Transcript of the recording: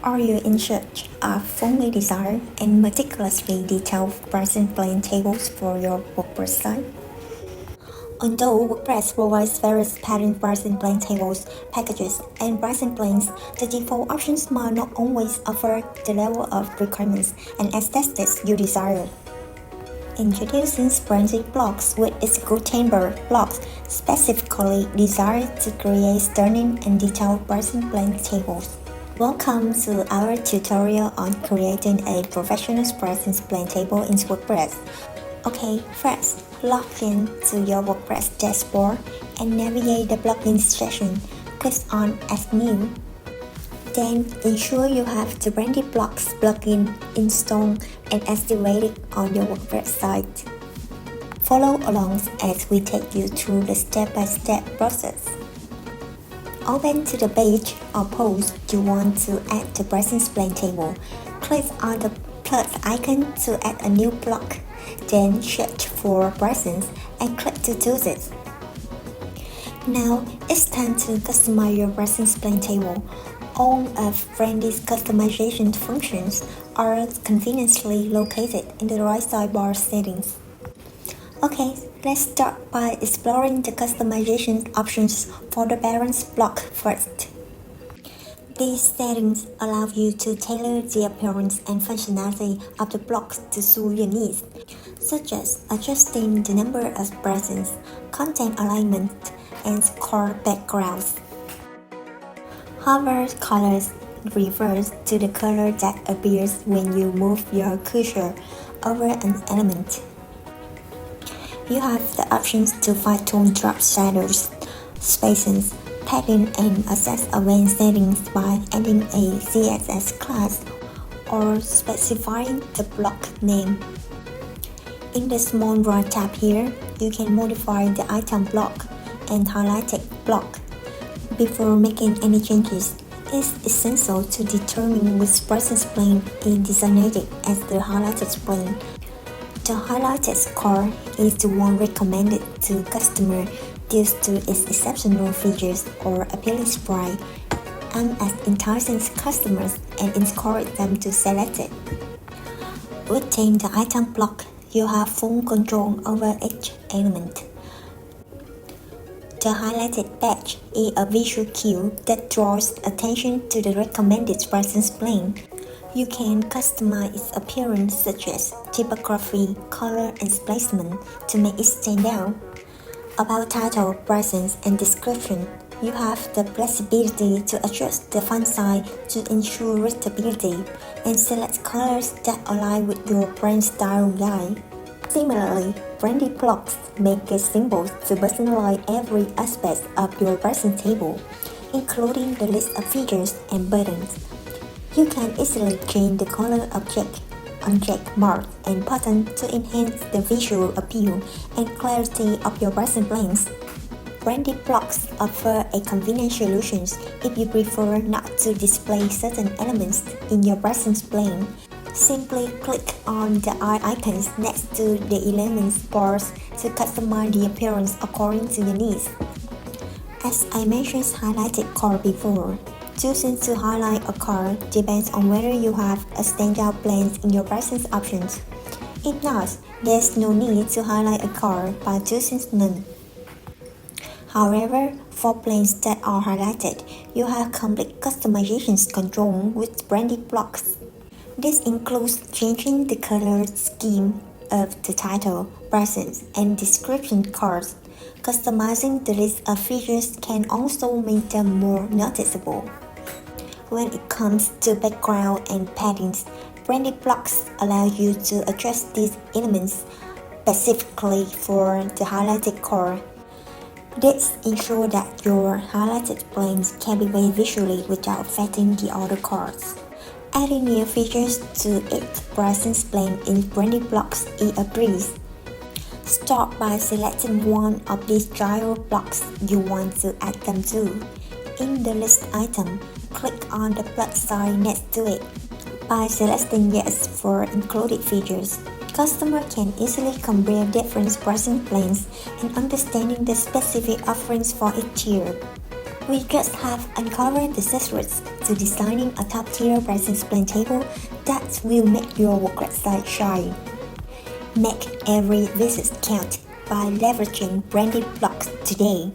Are you in search of fully designed and meticulously detailed pricing plan tables for your WordPress site? Although WordPress provides various pattern pricing plan tables, packages, and pricing plans, the default options might not always offer the level of requirements and aesthetics you desire. Introducing Branded Blocks with its Gutenberg blocks specifically designed to create stunning and detailed pricing plan tables. Welcome to our tutorial on creating a professional pricing plan table in WordPress. Okay, first, log in to your WordPress dashboard and navigate the plugins section. Click on Add New. Then ensure you have the Branded Blocks plugin installed and activated on your WordPress site. Follow along as we take you through the step-by-step process. Open to the page or post you want to add the pricing plan table. Click on the plus icon to add a new block. Then search for pricing and click to do this. Now it's time to customize your pricing plan table. All of Brandy's customization functions are conveniently located in the right sidebar settings. Okay, let's start by exploring the customization options for the parents block first. These settings allow you to tailor the appearance and functionality of the blocks to suit your needs, such as adjusting the number of presents, content alignment, and color backgrounds. Hover colors refers to the color that appears when you move your cursor over an element. You have the options to fine-tune drop shadows, spaces, padding, and access advanced settings by adding a CSS class or specifying the block name. In the small right tab here, you can modify the item block and highlighted block. Before making any changes, it's essential to determine which pricing plan is designated as the highlighted plan. The highlighted score is the one recommended to customers due to its exceptional features or appealing sprite, and as enticing customers and encourage them to select it. Within the item block, you have full control over each element. The highlighted badge is a visual cue that draws attention to the recommended pricing plan. You can customize its appearance such as typography, color, and placement to make it stand out. About title, pricing, and description, you have the flexibility to adjust the font size to ensure readability and select colors that align with your brand style guide. Similarly, Branded Blocks make it simple to personalize every aspect of your pricing table, including the list of features and buttons. You can easily change the color of check, uncheck mark, and button to enhance the visual appeal and clarity of your pricing plans. Branded Blocks offer a convenient solution if you prefer not to display certain elements in your pricing plan. Simply click on the eye icons next to the elements bars to customize the appearance according to your needs. As I mentioned highlighted color before, choosing to highlight a color depends on whether you have a standout plan in your pricing options. If not, there's no need to highlight a color by choosing none. However, for plans that are highlighted, you have complete customization control with Branded Blocks. This includes changing the color scheme of the title, pricing, and description cards. Customizing the list of features can also make them more noticeable. When it comes to background and paddings, Branded Blocks allow you to adjust these elements specifically for the highlighted core. This ensures that your highlighted plans can be made visually without affecting the other cards. Adding new features to each pricing plan in Branded Blocks is a breeze. Start by selecting one of these gyro blocks you want to add them to. In the list item, click on the plus sign next to it. By selecting Yes for included features, customers can easily compare different pricing plans and understanding the specific offerings for each tier. We just have uncovered the secrets to designing a top-tier pricing display table that will make your website shine. Make every visit count by leveraging branded blocks today.